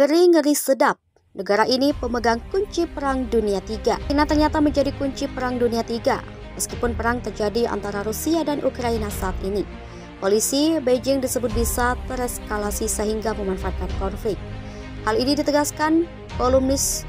Ngeri-ngeri sedap. Negara ini pemegang kunci Perang Dunia III. China ternyata menjadi kunci Perang Dunia III, meskipun perang terjadi antara Rusia dan Ukraina saat ini. Polisi Beijing disebut bisa tereskalasi sehingga memanfaatkan konflik. Hal ini ditegaskan kolumnis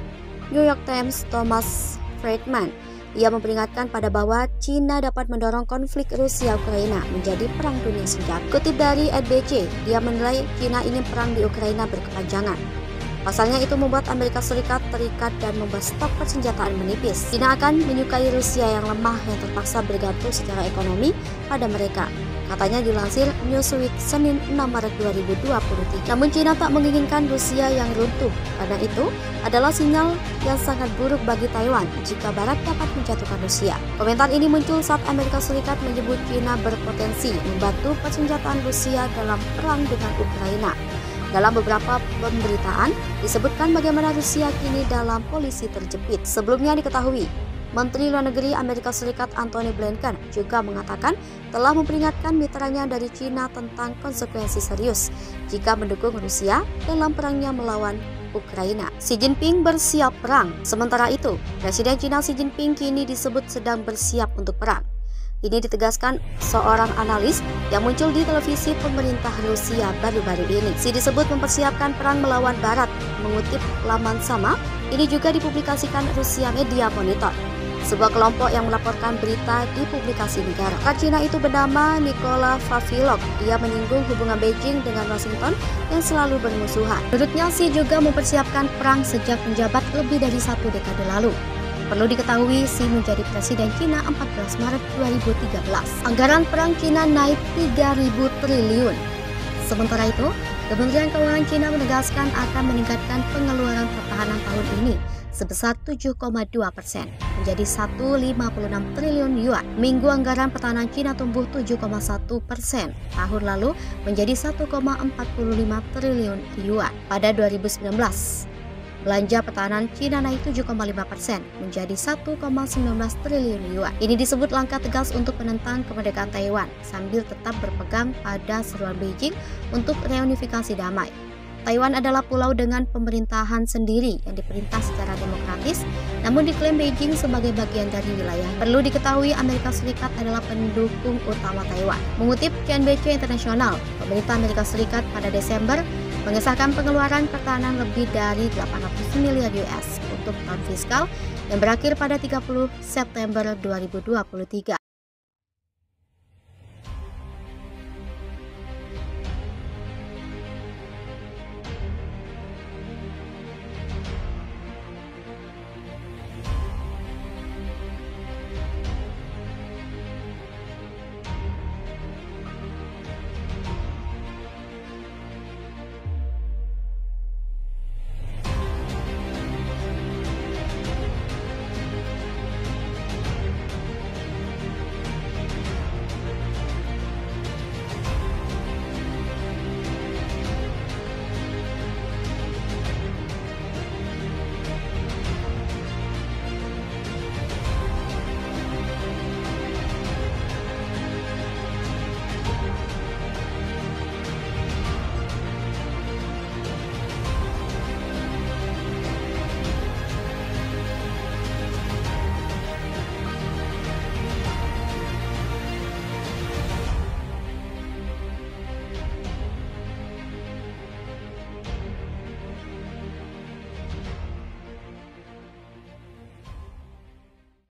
New York Times Thomas Friedman. Ia memperingatkan pada bahwa China dapat mendorong konflik Rusia-Ukraina menjadi perang dunia senjata. Kutip dari NBC, dia menilai China ingin perang di Ukraina berkepanjangan. Pasalnya itu membuat Amerika Serikat terikat dan membuat stok persenjataan menipis. China akan menyukai Rusia yang lemah yang terpaksa bergantung secara ekonomi pada mereka, katanya dilansir Newsweek Senin 6 Maret 2023. Namun China tak menginginkan Rusia yang runtuh, karena itu adalah sinyal yang sangat buruk bagi Taiwan jika Barat dapat menjatuhkan Rusia. Komentar ini muncul saat Amerika Serikat menyebut China berpotensi membantu persenjataan Rusia dalam perang dengan Ukraina. Dalam beberapa pemberitaan, disebutkan bagaimana Rusia kini dalam posisi terjepit. Sebelumnya diketahui, Menteri Luar Negeri Amerika Serikat Antony Blinken juga mengatakan telah memperingatkan mitranya dari China tentang konsekuensi serius jika mendukung Rusia dalam perangnya melawan Ukraina. Xi Jinping bersiap perang. Sementara itu, Presiden China Xi Jinping kini disebut sedang bersiap untuk perang. Ini ditegaskan seorang analis yang muncul di televisi pemerintah Rusia baru-baru ini. Xi disebut mempersiapkan perang melawan Barat. Mengutip laman sama, ini juga dipublikasikan Rusia Media Monitor, sebuah kelompok yang melaporkan berita di publikasi negara. Pakar Cina itu bernama Nikola Vavilov. Ia menyinggung hubungan Beijing dengan Washington yang selalu bermusuhan. Menurutnya, Xi juga mempersiapkan perang sejak menjabat lebih dari 1 dekade lalu. Perlu diketahui, Xi menjadi Presiden China 14 Maret 2013. Anggaran perang China naik 3.000 triliun. Sementara itu, Kementerian Keuangan China menegaskan akan meningkatkan pengeluaran pertahanan tahun ini sebesar 7,2% menjadi 156 triliun yuan. Minggu anggaran pertahanan China tumbuh 7,1% tahun lalu menjadi 1,45 triliun yuan. Pada 2019, belanja pertahanan China naik 7,5% menjadi 1,19 triliun yuan. Ini disebut langkah tegas untuk menentang kemerdekaan Taiwan sambil tetap berpegang pada seruan Beijing untuk reunifikasi damai. Taiwan adalah pulau dengan pemerintahan sendiri yang diperintah secara demokratis, namun diklaim Beijing sebagai bagian dari wilayah. Perlu diketahui, Amerika Serikat adalah pendukung utama Taiwan. Mengutip CNBC Internasional, pemerintah Amerika Serikat pada Desember mengesahkan pengeluaran pertahanan lebih dari 800 miliar US untuk tahun fiskal yang berakhir pada 30 September 2023.